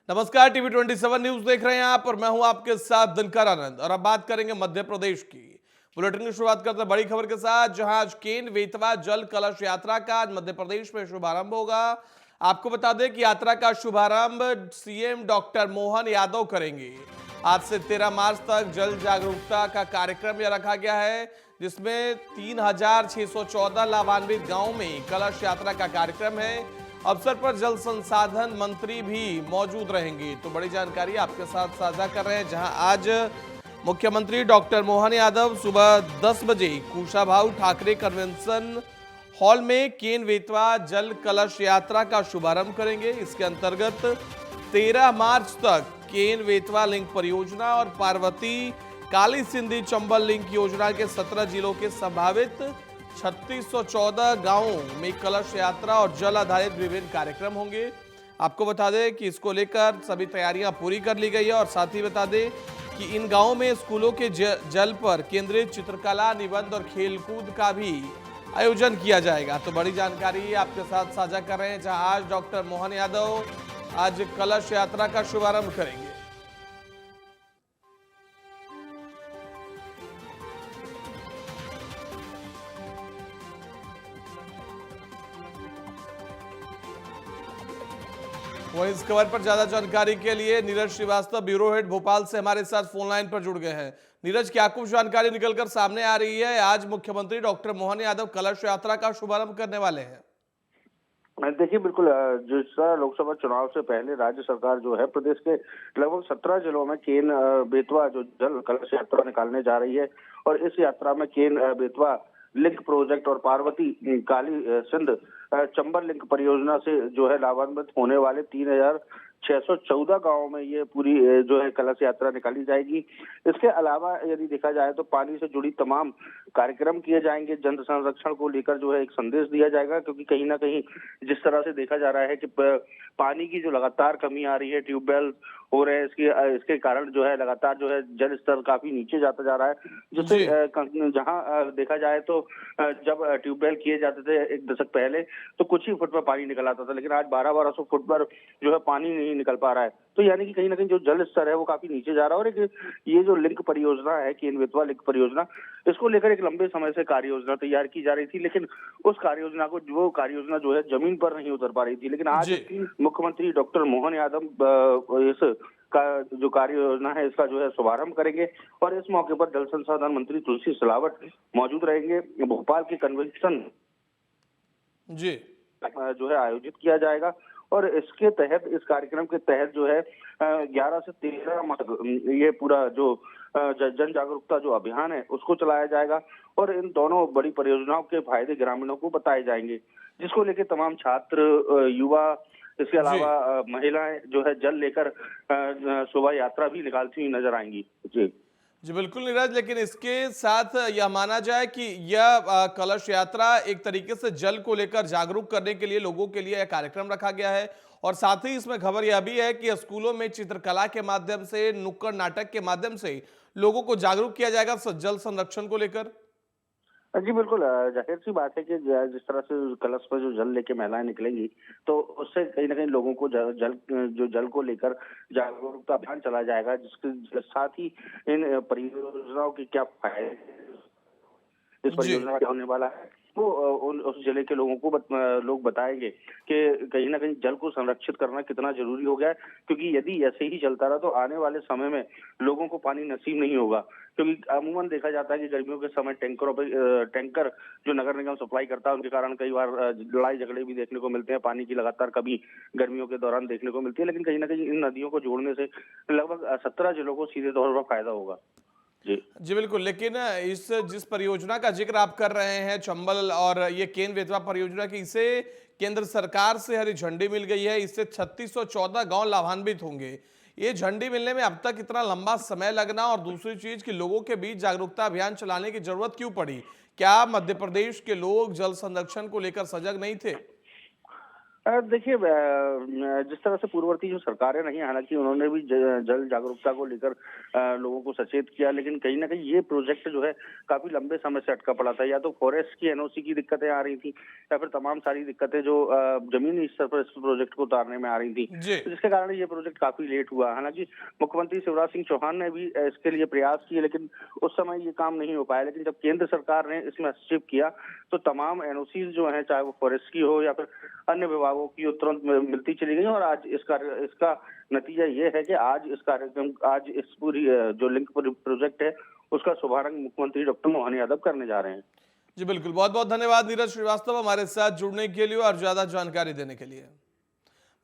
नमस्कार, TV 27 news देख रहे हैं आप और मैं हूं आपके साथ दिनकर आनंद। और अब बात करेंगे मध्य प्रदेश की। बुलेटिन की शुरुआत करते हैं बड़ी खबर के साथ, जहां आज केन बेतवा जल कलश यात्रा का आज मध्य प्रदेश में शुभारंभ होगा। आपको बता दें कि यात्रा का शुभारंभ सीएम डॉक्टर मोहन यादव करेंगे। आज से 13 मार्च तक जल जागरूकता का कार्यक्रम यह रखा गया है, जिसमें 3614 लाभान्वित गांवों में कलश यात्रा का कार्यक्रम है। अवसर पर जल संसाधन मंत्री भी मौजूद रहेंगे। तो बड़ी जानकारी आपके साथ साझा कर रहे हैं, जहां आज मुख्यमंत्री डॉक्टर मोहन यादव सुबह 10 बजे कुशाभाऊ ठाकरे कन्वेंशन हॉल में केन बेतवा जल कलश यात्रा का शुभारंभ करेंगे। इसके अंतर्गत 13 मार्च तक केन बेतवा लिंक परियोजना और पार्वती काली सिंधी चंबल लिंक योजना के 17 जिलों के संभावित 3614 गांवों में कलश यात्रा और जल आधारित विभिन्न कार्यक्रम होंगे। आपको बता दें कि इसको लेकर सभी तैयारियां पूरी कर ली गई है और साथ ही बता दें कि इन गांवों में स्कूलों के जल पर केंद्रित चित्रकला, निबंध और खेलकूद का भी आयोजन किया जाएगा। तो बड़ी जानकारी आपके साथ साझा कर रहे हैं, जहां आज डॉक्टर मोहन यादव आज कलश यात्रा का शुभारंभ करेंगे। वहीं इस खबर पर ज्यादा जानकारी के लिए नीरज श्रीवास्तव, ब्यूरो हेड भोपाल से हमारे साथ फोन लाइन पर जुड़ गए हैं। नीरज, क्या कुछ जानकारी निकलकर सामने आ रही है? आज मुख्यमंत्री डॉक्टर मोहन यादव कलश यात्रा का शुभारंभ करने वाले हैं। देखिए, बिल्कुल जिस तरह लोकसभा चुनाव से पहले राज्य सरकार जो है प्रदेश के लगभग 17 जिलों में केन बेतवा जो जल कलश यात्रा निकालने जा रही है, और इस यात्रा में केन बेतवा लिंक प्रोजेक्ट और पार्वती काली सिंध चंबल लिंक परियोजना से जो है लाभान्वित होने वाले 3614 गांवों में ये पूरी जो है कलश यात्रा निकाली जाएगी। इसके अलावा यदि देखा जाए तो पानी से जुड़ी तमाम कार्यक्रम किए जाएंगे। जल संरक्षण को लेकर जो है एक संदेश दिया जाएगा, क्योंकि कहीं ना कहीं जिस तरह से देखा जा रहा है कि पानी की जो लगातार कमी आ रही है, ट्यूबवेल हो रहे हैं, इसके कारण जो है लगातार जो है जल स्तर काफी नीचे जाता जा रहा है, जिससे जहां देखा जाए तो जब ट्यूबवेल किए जाते थे एक दशक पहले तो कुछ ही फुट पर पानी निकल आता था, लेकिन आज 1200 फुट पर जो है पानी नहीं निकल पा रहा है। तो यानी कि कहीं ना कहीं जो जल स्तर है वो काफी नीचे जा रहा है। और एक ये जो लिंक परियोजना है, केन बेतवा लिंक परियोजना, इसको लेकर एक लंबे समय से कार्य योजना तैयार की जा रही थी, लेकिन उस कार्य योजना को जो है जमीन पर नहीं उतर पा रही थी। लेकिन आज मुख्यमंत्री डॉक्टर मोहन यादव इस का जो कार्य योजना है इसका जो है शुभारंभ करेंगे, और इस मौके पर जल संसाधन मंत्री तुलसी सिलावट मौजूद रहेंगे। भोपाल के कन्वेंशन जो है आयोजित किया जाएगा, और इसके तहत इस कार्यक्रम के तहत जो है 11 से 13 मार्च ये पूरा जो जन जागरूकता जो अभियान है उसको चलाया जाएगा, और इन दोनों बड़ी परियोजनाओं के फायदे ग्रामीणों को बताए जाएंगे, जिसको लेकर तमाम छात्र, युवा, इसके अलावा महिलाएं जो है जल लेकर शोभा यात्रा भी निकालती हुई नजर आएंगी। जी बिल्कुल नीरज, लेकिन इसके साथ यह माना जाए कि यह कलश यात्रा एक तरीके से जल को लेकर जागरूक करने के लिए लोगों के लिए यह कार्यक्रम रखा गया है, और साथ ही इसमें खबर यह भी है कि स्कूलों में चित्रकला के माध्यम से, नुक्कड़ नाटक के माध्यम से लोगों को जागरूक किया जाएगा जल संरक्षण को लेकर। जी बिल्कुल, जाहिर सी बात है कि जिस तरह से कलश पर जो जल लेके महिलाएं निकलेंगी तो उससे कहीं ना कहीं लोगों को जल को लेकर जागरूकता अभियान चलाया जाएगा, जिसके साथ ही इन परियोजनाओं के क्या फायदे, इस परियोजना का होने वाला है, तो उस जिले के लोगों को लोग बताएंगे कि कहीं ना कहीं जल को संरक्षित करना कितना जरूरी हो गया है। क्योंकि यदि ऐसे ही चलता रहा तो आने वाले समय में लोगों को पानी नसीब नहीं होगा, क्योंकि अमूमन देखा जाता है कि गर्मियों के समय टैंकर जो नगर निगम सप्लाई करता है उनके कारण कई बार लड़ाई झगड़े भी देखने को मिलते हैं, पानी की लगातार कमी गर्मियों के दौरान देखने को मिलती है। लेकिन कहीं ना कहीं इन नदियों को जोड़ने से लगभग 17 जिलों को सीधे तौर पर फायदा होगा। जी बिल्कुल, लेकिन इस जिस परियोजना का जिक्र आप कर रहे हैं, चंबल और ये केन बेतवा परियोजना की, इसे केंद्र सरकार से हरी झंडी मिल गई है। इससे 3614 गांव लाभान्वित होंगे। ये झंडी मिलने में अब तक इतना लंबा समय लगना, और दूसरी चीज कि लोगों के बीच जागरूकता अभियान चलाने की जरूरत क्यों पड़ी? क्या मध्य प्रदेश के लोग जल संरक्षण को लेकर सजग नहीं थे? देखिए, जिस तरह से पूर्ववर्ती जो सरकारें रही, हालांकि उन्होंने भी जल जागरूकता को लेकर लोगों को सचेत किया, लेकिन कहीं ना कहीं ये प्रोजेक्ट जो है काफी लंबे समय से अटका पड़ा था। या तो फॉरेस्ट की एनओसी की दिक्कतें आ रही थी, या फिर तमाम सारी दिक्कतें जो जमीनी स्तर पर इस प्रोजेक्ट को उतारने में आ रही थी, जी। तो जिसके कारण ये प्रोजेक्ट काफी लेट हुआ। हालांकि मुख्यमंत्री शिवराज सिंह चौहान ने भी इसके लिए प्रयास किए, लेकिन उस समय ये काम नहीं हो पाया। लेकिन जब केंद्र सरकार ने इसमें हस्तक्षेप किया, तो तमाम एनओसी जो है, चाहे वो फॉरेस्ट की हो या फिर अन्य विभागों की, तुरंत मिलती चली गई। और आज इसका नतीजा ये है कि आज इस पूरी जो लिंक प्रोजेक्ट है, उसका शुभारंभ मुख्यमंत्री डॉक्टर मोहन यादव करने जा रहे हैं। जी बिल्कुल, बहुत बहुत धन्यवाद नीरज श्रीवास्तव हमारे साथ जुड़ने के लिए और ज्यादा जानकारी देने के लिए।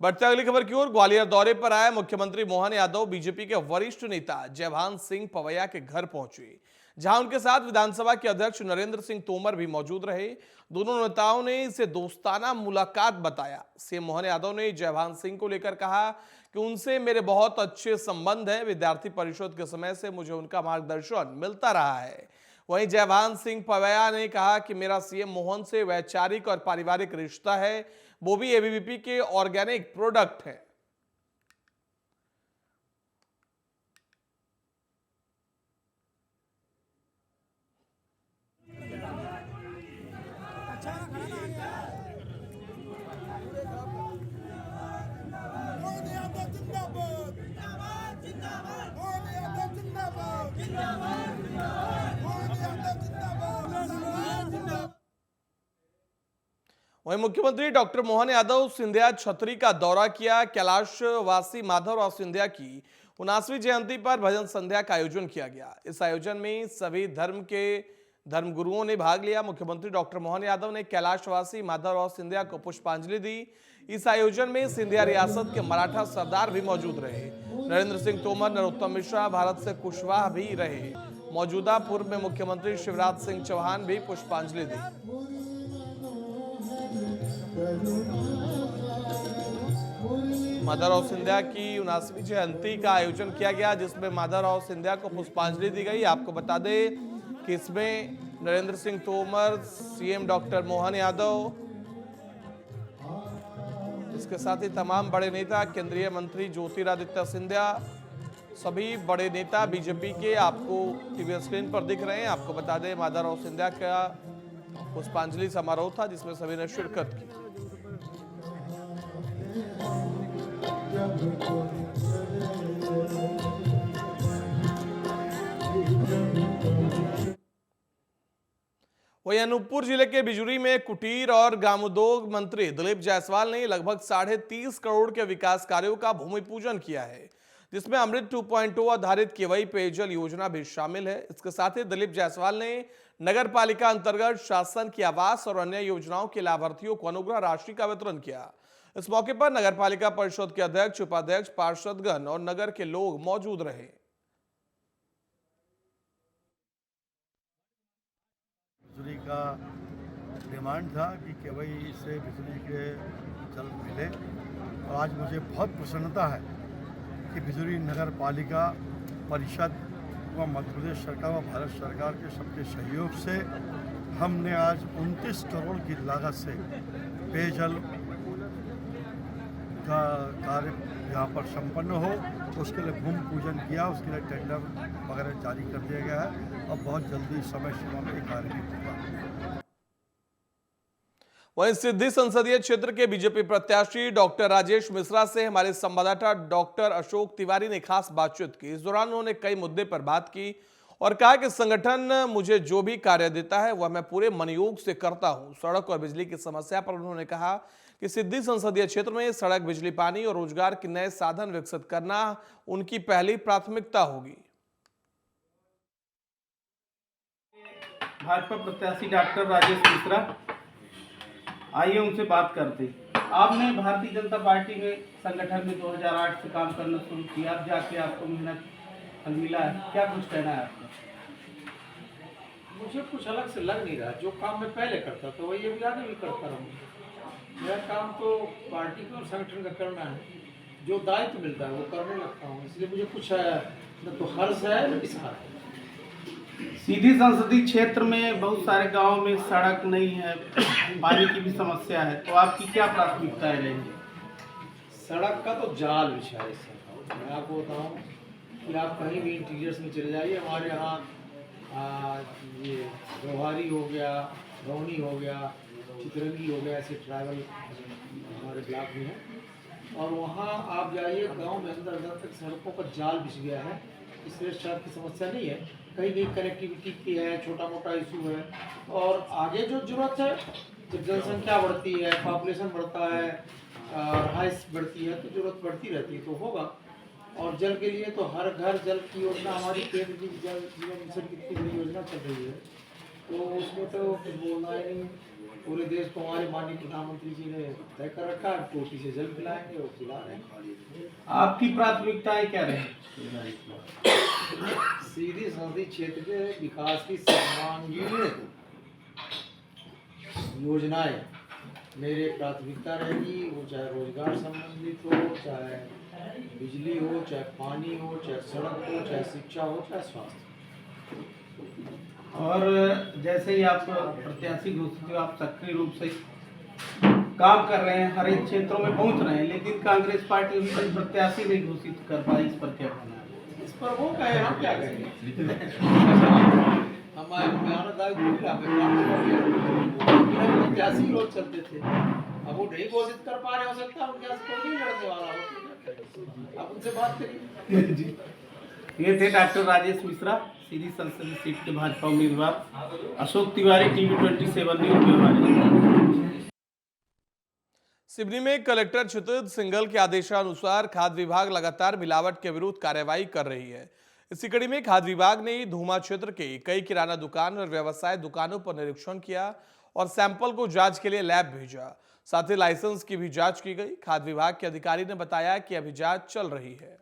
बढ़ते अगली खबर की ओर, ग्वालियर दौरे पर आए मुख्यमंत्री मोहन यादव बीजेपी के वरिष्ठ नेता जयभान सिंह पवैया के घर पहुंचे, जहां उनके साथ विधानसभा के अध्यक्ष नरेंद्र सिंह तोमर भी मौजूद रहे। दोनों नेताओं ने इसे दोस्ताना मुलाकात बताया। सीएम मोहन यादव ने जयभान सिंह को लेकर कहा कि उनसे मेरे बहुत अच्छे संबंध हैं। विद्यार्थी परिषद के समय से मुझे उनका मार्गदर्शन मिलता रहा है। वहीं जयभान सिंह पवैया ने कहा कि मेरा सीएम मोहन से वैचारिक और पारिवारिक रिश्ता है, वो भी एबीवीपी के ऑर्गेनिक प्रोडक्ट है। वहीं मुख्यमंत्री डॉक्टर मोहन यादव सिंधिया छतरी का दौरा किया। कैलाशवासी माधवराव सिंधिया की 79वीं जयंती पर भजन संध्या का आयोजन किया गया। इस आयोजन में सभी धर्म के धर्मगुरुओं ने भाग लिया। मुख्यमंत्री डॉक्टर मोहन यादव ने कैलाशवासी माधवराव सिंधिया को पुष्पांजलि दी। इस आयोजन में सिंधिया रियासत के मराठा सरदार भी मौजूद रहे। नरेंद्र सिंह तोमर, नरोत्तम मिश्रा, भारत से कुशवाहा भी रहे। मौजूदा पूर्व में मुख्यमंत्री शिवराज सिंह चौहान भी पुष्पांजलि दी। माधवराव सिंधिया की 79वीं जयंती का आयोजन किया गया, जिसमें माधवराव सिंधिया को पुष्पांजलि दी गई। आपको बता दें कि इसमें नरेंद्र सिंह तोमर, सीएम डॉक्टर मोहन यादव, इसके साथ ही तमाम बड़े नेता, केंद्रीय मंत्री ज्योतिरादित्य सिंधिया, सभी बड़े नेता बीजेपी के आपको टीवी स्क्रीन पर दिख रहे हैं। आपको बता दें माधवराव सिंधिया का पुष्पांजलि समारोह था, जिसमें सभी ने शिरकत की। वहीं अनूपपुर जिले के बिजुरी में कुटीर और ग्रामोद्योग मंत्री दिलीप जायसवाल ने लगभग 30.5 करोड़ के विकास कार्यों का भूमि पूजन किया है, जिसमें अमृत 2.0 आधारित केवई पेयजल योजना भी शामिल है। इसके साथ ही दिलीप जायसवाल ने नगर पालिका अंतर्गत शासन की आवास और अन्य योजनाओं के लाभार्थियों को अनुग्रह राशि का वितरण किया। इस मौके पर नगर पालिका परिषद के अध्यक्ष, उपाध्यक्ष, पार्षदगण और नगर के लोग मौजूद रहे। बिजली का डिमांड था कि केवई से बिजली के जल मिले, और आज मुझे बहुत प्रसन्नता है कि बिजली नगर पालिका परिषद व मध्य प्रदेश सरकार व भारत सरकार के सबके सहयोग से हमने आज 29 करोड़ की लागत से पेयजल का कार्य यहाँ पर संपन्न हो, उसके लिए भूमि पूजन किया। उसके लिए टेंडर वगैरह जारी कर दिया गया है और बहुत जल्दी समय सीमा में कार्य भी होगा। वहीं सिद्धि संसदीय क्षेत्र के बीजेपी प्रत्याशी डॉक्टर राजेश मिश्रा से हमारे संवाददाता डॉक्टर अशोक तिवारी ने खास बातचीत की। इस दौरान उन्होंने कई मुद्दे पर बात की और कहा कि संगठन मुझे जो भी कार्य देता है वह मैं पूरे मनयोग से करता हूं। सड़क और बिजली की समस्या पर उन्होंने कहा कि सिद्धि संसदीय क्षेत्र में सड़क, बिजली, पानी और रोजगार के नए साधन विकसित करना उनकी पहली प्राथमिकता होगी। भाजपा प्रत्याशी डॉक्टर राजेश मिश्रा, आइए उनसे बात करते। आपने भारतीय जनता पार्टी में संगठन में 2008 से काम करना शुरू किया, अब जाके आपको मेहनत फल मिला है, क्या कुछ कहना है आपका? मुझे कुछ अलग से लग नहीं रहा। जो काम मैं पहले करता था वही अभी आगे भी करता रहूँगा। मेरा काम तो पार्टी का और संगठन का करना है। जो दायित्व मिलता है वो करने लगता हूँ, इसलिए मुझे कुछ न तो हर्ष है न विषाद है। सीधी संसदीय क्षेत्र में बहुत सारे गांव में सड़क नहीं है, पानी की भी समस्या है, तो आपकी क्या प्राथमिकताएं रहेंगी? सड़क का तो जाल बिछा है सर। मैं आपको बताऊं कि आप कहीं भी इंटीरियर्स में चले जाइए, हमारे यहाँ ये गौहारी हो गया, रौनी हो गया, चितरंगी हो गया, ऐसे ट्रैवल हमारे ब्लॉक में है। और वहाँ आप जाइए गांव में अंदर तक सड़कों पर जाल बिछ गया है। इसलिए सड़क की समस्या नहीं है, कहीं कहीं कनेक्टिविटी की है, छोटा मोटा इशू है। और आगे जो जरूरत है, जब जनसंख्या बढ़ती है, पॉपुलेशन बढ़ता है, रहाइश बढ़ती है, तो जरूरत बढ़ती रहती है, तो होगा। और जल के लिए तो हर घर जल की योजना हमारी केंद्र की जल जीवन मिशन की इतनी बड़ी योजना चल रही है, तो उसमें तो कुछ बोलना ही नहीं। पूरे देश को हमारे माननीय प्रधानमंत्री जी ने तय कर रखा है, टोटी से जल पिलाएंगे और पिला रहे हैं। आपकी प्राथमिकताएं क्या रहेंगी? सीधी संसदीय क्षेत्र के विकास की सर्वांगीण योजनाएं मेरे प्राथमिकता रहेगी। वो चाहे रोजगार संबंधित हो, चाहे बिजली हो, चाहे पानी हो, चाहे सड़क हो, चाहे शिक्षा हो, चाहे स्वास्थ्य। और जैसे ही आप प्रत्याशी घोषित हो, आप सक्रिय रूप से काम कर रहे हैं, हर एक क्षेत्रों में पहुंच रहे हैं, लेकिन कांग्रेस पार्टी अभी तक प्रत्याशी नहीं घोषित कर पाई, इस पर क्या कहना है? इस पर वो कहे, हम क्या कहेंगे? हमारे प्रत्याशी लोग चलते थे, अब वो नहीं घोषित कर पा रहे, हो सकता है उनके साथ कोई नहीं लड़ने वाला हो, आप उनसे बात करिए। ये थे डॉक्टर राजेश मिश्रा, सीधी संसदीय सीट के भाजपा उम्मीदवार। अशोक तिवारी, टीवी 27 न्यूज में हमारे। सिवनी में कलेक्टर क्षितिज सिंघल के आदेशानुसार खाद्य विभाग लगातार मिलावट के विरुद्ध कार्रवाई कर रही है। इसी कड़ी में खाद्य विभाग ने धूमा क्षेत्र के कई किराना दुकान और व्यवसाय दुकानों पर निरीक्षण किया और सैंपल को जांच के लिए लैब भेजा। साथ ही लाइसेंस की भी जांच की गई। खाद्य विभाग के अधिकारी ने बताया कि अभी जांच चल रही है।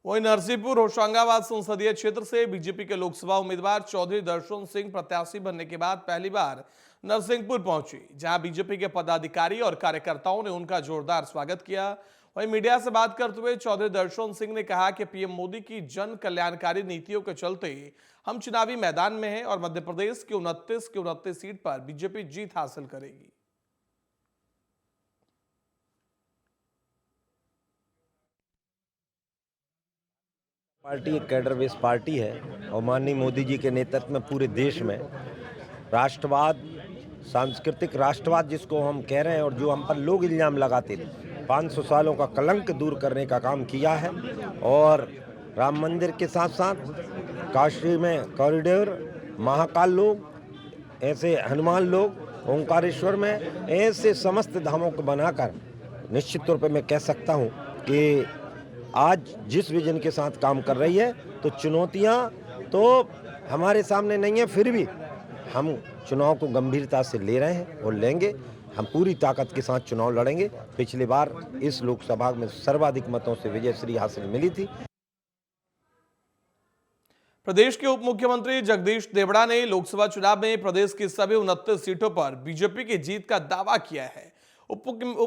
वहीं नरसिंहपुर होशंगाबाद संसदीय क्षेत्र से बीजेपी के लोकसभा उम्मीदवार चौधरी दर्शन सिंह प्रत्याशी बनने के बाद पहली बार नरसिंहपुर पहुंची, जहां बीजेपी के पदाधिकारी और कार्यकर्ताओं ने उनका जोरदार स्वागत किया। वहीं मीडिया से बात करते हुए चौधरी दर्शन सिंह ने कहा कि पीएम मोदी की जन कल्याणकारी नीतियों के चलते हम चुनावी मैदान में हैं और मध्य प्रदेश की 29 सीट पर बीजेपी जीत हासिल करेगी। पार्टी एक कैडर बेस पार्टी है और माननीय मोदी जी के नेतृत्व में पूरे देश में राष्ट्रवाद, सांस्कृतिक राष्ट्रवाद जिसको हम कह रहे हैं और जो हम पर लोग इल्जाम लगाते थे, 500 सालों का कलंक दूर करने का काम किया है। और राम मंदिर के साथ साथ काशी में कॉरिडोर, महाकाल लोग, ऐसे हनुमान लोग, ओंकारेश्वर में ऐसे समस्त धामों को बनाकर निश्चित तौर पे मैं कह सकता हूँ कि आज जिस विजन के साथ काम कर रही है, तो चुनौतियां तो हमारे सामने नहीं है, फिर भी हम चुनाव को गंभीरता से ले रहे हैं और लेंगे। हम पूरी ताकत के साथ चुनाव लड़ेंगे। पिछली बार इस लोकसभा में सर्वाधिक मतों से विजय श्री हासिल मिली थी। प्रदेश के उप मुख्यमंत्री जगदीश देवड़ा ने लोकसभा चुनाव में प्रदेश की सभी 29 सीटों पर बीजेपी की जीत का दावा किया है। उप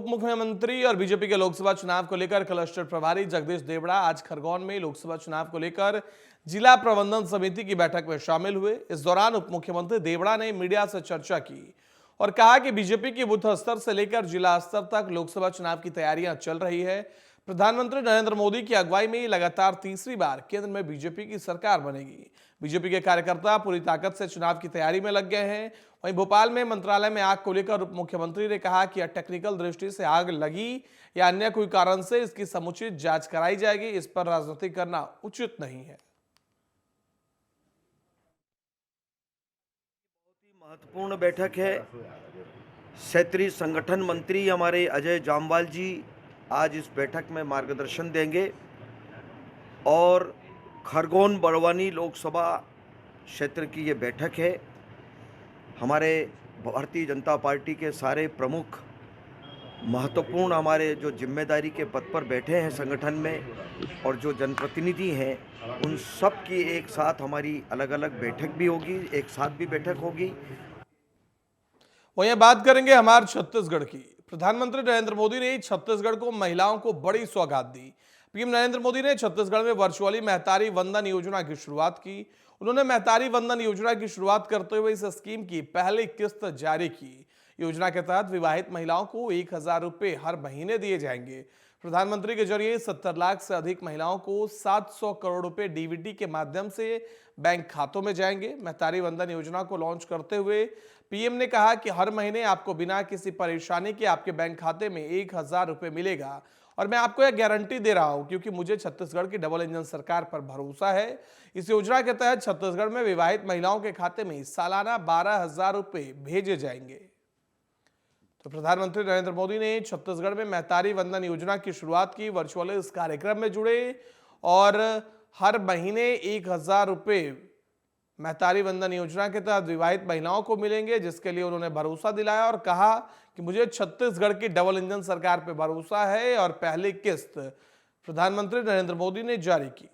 मुख्यमंत्री और बीजेपी के लोकसभा चुनाव को लेकर क्लस्टर प्रभारी जगदीश देवड़ा आज खरगोन में लोकसभा चुनाव को लेकर जिला प्रबंधन समिति की बैठक में शामिल हुए। इस दौरान उप मुख्यमंत्री देवड़ा ने मीडिया से चर्चा की और कहा कि बीजेपी की बूथ स्तर से लेकर जिला स्तर तक लोकसभा चुनाव की तैयारियां चल रही है। प्रधानमंत्री नरेंद्र मोदी की अगुवाई में लगातार तीसरी बार केंद्र में बीजेपी की सरकार बनेगी। बीजेपी के कार्यकर्ता पूरी ताकत से चुनाव की तैयारी में लग गए हैं। वहीं भोपाल में मंत्रालय में आग को लेकर उप मुख्यमंत्री ने कहा कि टेक्निकल दृष्टि से आग लगी या अन्य कोई कारण से इसकी समुचित जांच कराई जाएगी। इस पर राजनीति करना उचित नहीं है। बहुत ही महत्वपूर्ण बैठक है। क्षेत्रीय संगठन मंत्री हमारे अजय जामवाल जी आज इस बैठक में मार्गदर्शन देंगे और खरगोन बड़वानी लोकसभा क्षेत्र की ये बैठक है। हमारे भारतीय जनता पार्टी के सारे प्रमुख महत्वपूर्ण हमारे जो जिम्मेदारी के पद पर बैठे हैं संगठन में और जो जनप्रतिनिधि हैं, उन सब की एक साथ हमारी अलग अलग बैठक भी होगी, एक साथ भी बैठक होगी। वहीं बात करेंगे हमारे छत्तीसगढ़ की। प्रधानमंत्री नरेंद्र मोदी ने छत्तीसगढ़ को महिलाओं को बड़ी सौगात दी। पीएम नरेंद्र मोदी ने छत्तीसगढ़ में वर्चुअली महतारी वंदन योजना की शुरुआत की। उन्होंने महतारी वंदन योजना की शुरुआत करते हुए इस स्कीम की पहली किस्त जारी की। योजना के तहत विवाहित महिलाओं को 1,000 रुपए हर महीने दिए जाएंगे। प्रधानमंत्री के जरिए 70 लाख से अधिक महिलाओं को 700 करोड़ रुपए डीबीटी के माध्यम से बैंक खातों में जाएंगे। महतारी वंदन योजना को लॉन्च करते हुए पीएम ने कहा कि हर महीने आपको बिना किसी परेशानी के आपके बैंक खाते में 1,000 रुपए मिलेगा और मैं आपको यह गारंटी दे रहा हूं क्योंकि मुझे छत्तीसगढ़ की डबल इंजन सरकार पर भरोसा है। इस योजना के तहत छत्तीसगढ़ में विवाहित महिलाओं के खाते में सालाना 12,000 रुपए भेजे जाएंगे। तो प्रधानमंत्री नरेंद्र मोदी ने छत्तीसगढ़ में महतारी वंदन योजना की शुरुआत की। वर्चुअली इस कार्यक्रम में जुड़े और हर महीने 1,000 रुपए महतारी वंदन योजना के तहत विवाहित महिलाओं को मिलेंगे, जिसके लिए उन्होंने भरोसा दिलाया और कहा कि मुझे छत्तीसगढ़ की डबल इंजन सरकार पर भरोसा है और पहली किस्त प्रधानमंत्री नरेंद्र मोदी ने जारी की।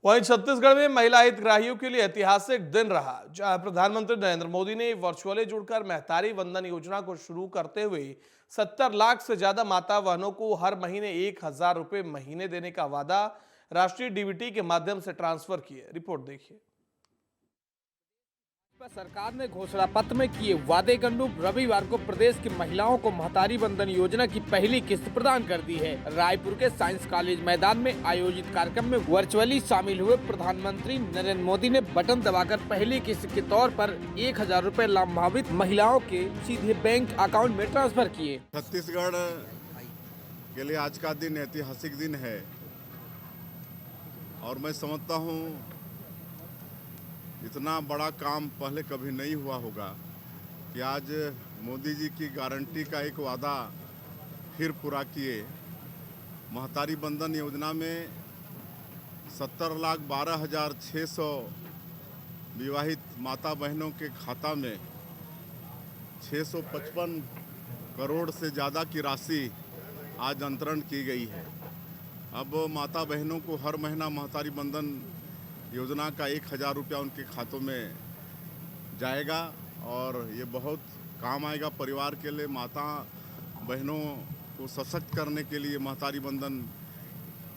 वहीं छत्तीसगढ़ में महिला हितग्राहियों के लिए ऐतिहासिक दिन रहा, जहां प्रधानमंत्री नरेंद्र मोदी ने वर्चुअली जुड़कर महतारी वंदन योजना को शुरू करते हुए 70 लाख से ज्यादा माता बहनों को हर महीने 1,000 रुपए महीने देने का वादा राष्ट्रीय डीबीटी के माध्यम से ट्रांसफर किए। रिपोर्ट देखिए। सरकार ने घोषणा पत्र में किए वादे के अनुरूप रविवार को प्रदेश की महिलाओं को महतारी वंदन योजना की पहली किस्त प्रदान कर दी है। रायपुर के साइंस कॉलेज मैदान में आयोजित कार्यक्रम में वर्चुअली शामिल हुए प्रधानमंत्री नरेंद्र मोदी ने बटन दबाकर पहली किस्त के तौर पर 1,000 रुपए लाभान्वित महिलाओं के सीधे बैंक अकाउंट में ट्रांसफर किए। छत्तीसगढ़ के लिए आज का दिन ऐतिहासिक दिन है और मैं समझता हूँ इतना बड़ा काम पहले कभी नहीं हुआ होगा कि आज मोदी जी की गारंटी का एक वादा फिर पूरा किए। महतारी वंदन योजना में 70,12,600 विवाहित माता बहनों के खाता में 655 करोड़ से ज़्यादा की राशि आज अंतरण की गई है। अब माता बहनों को हर महीना महतारी वंदन योजना का 1,000 रुपया उनके खातों में जाएगा और ये बहुत काम आएगा परिवार के लिए। माता बहनों को सशक्त करने के लिए महतारी वंदन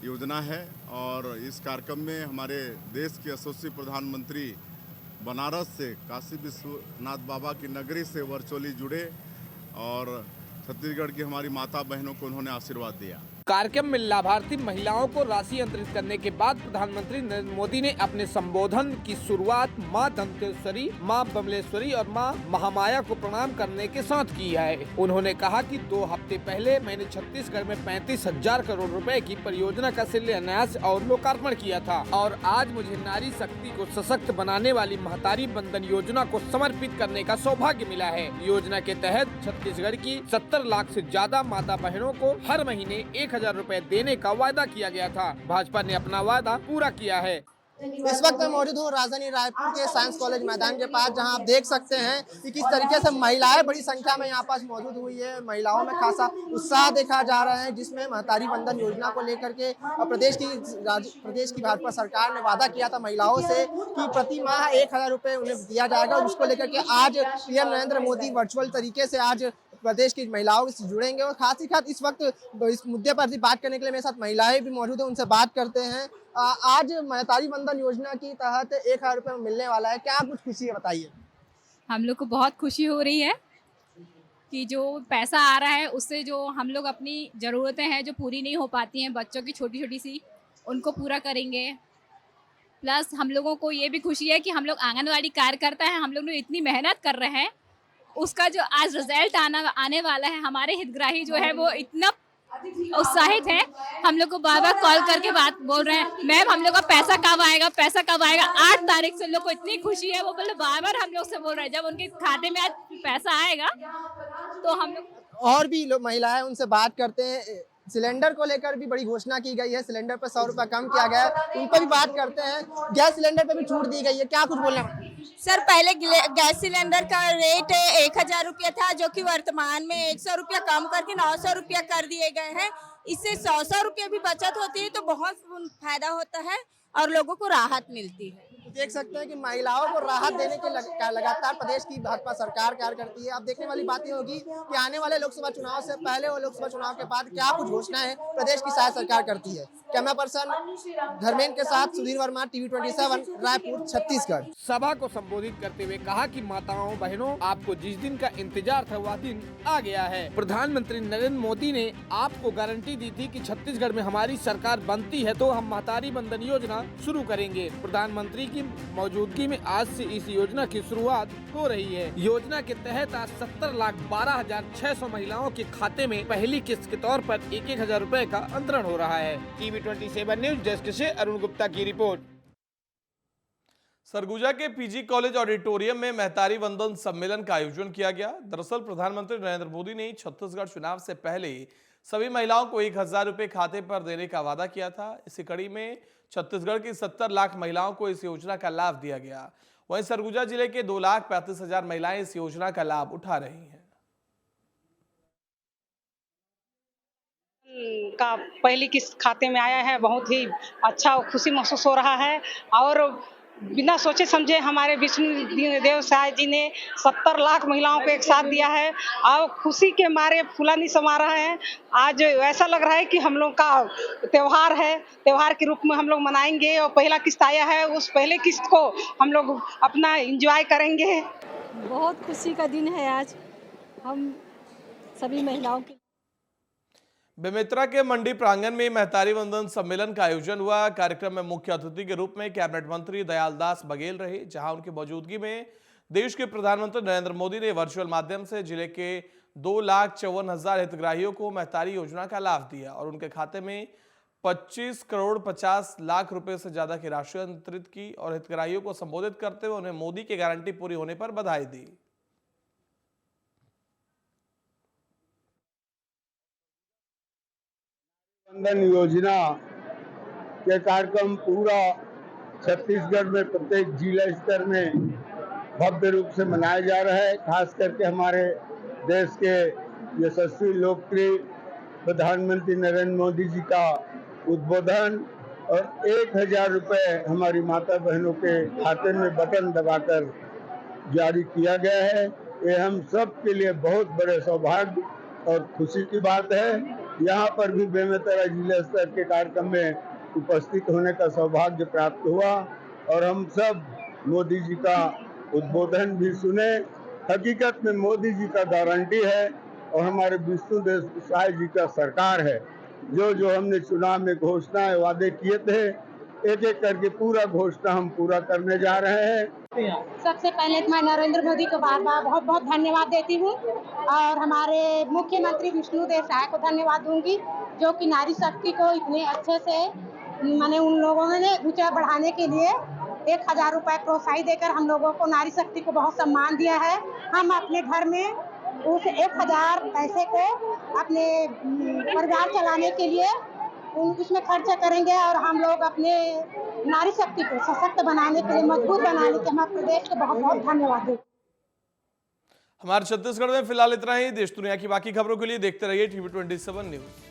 योजना है और इस कार्यक्रम में हमारे देश के यशस्वी प्रधानमंत्री बनारस से काशी विश्वनाथ बाबा की नगरी से वर्चुअली जुड़े और छत्तीसगढ़ की हमारी माता बहनों को उन्होंने आशीर्वाद दिया। कार्यक्रम में लाभार्थी महिलाओं को राशि अंतरित करने के बाद प्रधानमंत्री नरेंद्र मोदी ने अपने संबोधन की शुरुआत मां धनतेश्वरी, मां बमलेश्वरी और मां महामाया को प्रणाम करने के साथ की है। उन्होंने कहा कि 2 हफ्ते पहले मैंने छत्तीसगढ़ में 35,000 करोड़ रुपए की परियोजना का शिलान्यास और लोकार्पण किया था और आज मुझे नारी शक्ति को सशक्त बनाने वाली महतारी वंदन योजना को समर्पित करने का सौभाग्य मिला है। योजना के तहत छत्तीसगढ़ की 70 लाख से ज्यादा माता बहनों को हर महीने 1,000 रुपए देने का वादा किया गया था। भाजपा ने अपना वादा पूरा किया है। इस वक्त मैं मौजूद हूँ राजधानी रायपुर के साइंस कॉलेज मैदान के पास, जहां आप देख सकते हैं कि किस तरीके से महिलाएं बड़ी संख्या में यहाँ पास मौजूद हुई है। महिलाओं में खासा उत्साह देखा जा रहा है, जिसमें महतारी वंदन योजना को लेकर के प्रदेश की भाजपा सरकार ने वादा किया था महिलाओं से कि प्रति माह 1,000 रुपए उन्हें दिया जाएगा। और उसको लेकर के आज पीएम नरेंद्र मोदी वर्चुअल तरीके से आज प्रदेश की महिलाओं से जुड़ेंगे और खास ही खास इस वक्त इस मुद्दे पर बात करने के लिए मेरे साथ महिलाएं भी मौजूद हैं, उनसे बात करते हैं। आज महतारी वंदन योजना के तहत 1,000 रुपये मिलने वाला है, क्या कुछ खुशी है बताइए। हम लोग को बहुत खुशी हो रही है कि जो पैसा आ रहा है उससे जो हम लोग अपनी ज़रूरतें हैं जो पूरी नहीं हो पाती हैं, बच्चों की छोटी छोटी सी, उनको पूरा करेंगे। प्लस हम लोगों को ये भी खुशी है कि हम लोग आंगनवाड़ी कार्यकर्ता हैं, हम लोग इतनी मेहनत कर रहे हैं, उसका जो आज रिजल्ट आने वाला है। हमारे हितग्राही जो है वो इतना उत्साहित है, हम लोग को बार बार कॉल करके बात बोल रहे हैं, मैम हम लोग का पैसा कब आएगा, पैसा कब आएगा। 8 तारीख से लोग को इतनी खुशी है, वो बोले बार बार हम लोग से बोल रहे हैं जब उनके खाते में आज पैसा आएगा तो हम लोग। और भी लोग महिलाएं उनसे बात करते हैं। सिलेंडर को लेकर भी बड़ी घोषणा की गई है, सिलेंडर पर 100 रुपये कम किया गया है, उन पर भी बात करते हैं। गैस सिलेंडर पर भी छूट दी गई है, क्या कुछ बोलना? सर, पहले गैस सिलेंडर का रेट 1000 रुपया था, जो कि वर्तमान में 100 रुपया कम करके 900 रुपया कर दिए गए हैं। इससे 100 रुपया भी बचत होती है तो बहुत फायदा होता है और लोगों को राहत मिलती है। देख सकते हैं कि महिलाओं को राहत देने के लगातार प्रदेश की भाजपा सरकार कार्य करती है। अब देखने वाली बात ये होगी कि आने वाले लोकसभा चुनाव से पहले और लोकसभा चुनाव के बाद क्या कुछ घोषणाएं प्रदेश की शायद सरकार करती है। कैमरा पर्सन धर्मेंद्र के साथ सुधीर वर्मा, TV 27, रायपुर, छत्तीसगढ़। सभा को संबोधित करते हुए कहा कि माताओं बहनों, आपको जिस दिन का इंतजार था वह दिन आ गया है। प्रधानमंत्री नरेंद्र मोदी ने आपको गारंटी दी थी कि छत्तीसगढ़ में हमारी सरकार बनती है तो हम महतारी बंधन योजना शुरू करेंगे। प्रधानमंत्री की मौजूदगी में आज से इस योजना की शुरुआत हो रही है। योजना के तहत आज 70,12,600 महिलाओं के खाते में पहली किस्त के तौर पर 1,000 रुपए का अंतरण हो रहा है। TV 27 न्यूज डेस्क से अरुण गुप्ता की रिपोर्ट। सरगुजा के PG कॉलेज ऑडिटोरियम में महतारी वंदन सम्मेलन का आयोजन किया गया। दरअसल प्रधानमंत्री नरेंद्र मोदी ने छत्तीसगढ़ चुनाव से पहले सभी महिलाओं को 1,000 रुपए खाते पर देने का वादा किया था। इसी कड़ी में छत्तीसगढ़ की 70 लाख महिलाओं को इस योजना का लाभ दिया गया। वहीं सरगुजा जिले के 2,35,000 महिलाएं इस योजना का लाभ उठा रही हैं। का पहली किस्त खाते में आया है, बहुत ही अच्छा और खुशी महसूस हो रहा है। और बिना सोचे समझे हमारे विष्णु देव साय जी ने 70 लाख महिलाओं को एक साथ दिया है और खुशी के मारे फुलानी समा रहे हैं। आज ऐसा लग रहा है कि हम लोग का त्योहार है, त्योहार के रूप में हम लोग मनाएंगे और पहला किस्त आया है, उस पहले किस्त को हम लोग अपना एंजॉय करेंगे। बहुत खुशी का दिन है आज हम सभी महिलाओं के। बेमेतरा के मंडी प्रांगण में महतारी वंदन सम्मेलन का आयोजन हुआ। कार्यक्रम में मुख्य अतिथि के रूप में कैबिनेट मंत्री दयालदास बघेल रहे, जहां उनकी मौजूदगी में देश के प्रधानमंत्री नरेंद्र मोदी ने वर्चुअल माध्यम से जिले के 2,54,000 हितग्राहियों को महतारी योजना का लाभ दिया और उनके खाते में 25 करोड़ 50 लाख रुपए से ज्यादा की राशि अंतरित की और हितग्राहियों को संबोधित करते हुए उन्हें मोदी की गारंटी पूरी होने पर बधाई दी। वंदन योजना के कार्यक्रम पूरा छत्तीसगढ़ में प्रत्येक जिला स्तर में भव्य रूप से मनाया जा रहा है। खास करके हमारे देश के यशस्वी लोकप्रिय प्रधानमंत्री नरेंद्र मोदी जी का उद्बोधन और 1,000 रुपए हमारी माता बहनों के खाते में बटन दबाकर जारी किया गया है। ये हम सब के लिए बहुत बड़े सौभाग्य और खुशी की बात है। यहाँ पर भी बेमेतरा जिला स्तर के कार्यक्रम में उपस्थित होने का सौभाग्य प्राप्त हुआ और हम सब मोदी जी का उद्बोधन भी सुने। हकीकत में मोदी जी का गारंटी है और हमारे विष्णुदेव साय जी का सरकार है। जो हमने चुनाव में घोषणाएं वादे किए थे, एक एक करके पूरा घोषणा हम पूरा करने जा रहे हैं। सबसे पहले मैं नरेंद्र मोदी को बार बार बहुत बहुत धन्यवाद देती हूँ और हमारे मुख्यमंत्री विष्णुदेव साय को धन्यवाद दूंगी, जो कि नारी शक्ति को इतने अच्छे से मैंने उन लोगों ने ऊंचा बढ़ाने के लिए 1,000 रुपए प्रोत्साहित देकर हम लोगों को नारी शक्ति को बहुत सम्मान दिया है। हम अपने घर में उस 1,000 पैसे को अपने परिवार चलाने के लिए उसमें खर्चा करेंगे और हम लोग अपने नारी शक्ति को सशक्त बनाने के लिए, मजबूत बनाने के हमारे प्रदेश को बहुत बहुत धन्यवाद दें। हमारे छत्तीसगढ़ में फिलहाल इतना ही। देश दुनिया की बाकी खबरों के लिए देखते रहिए TV 27 न्यूज।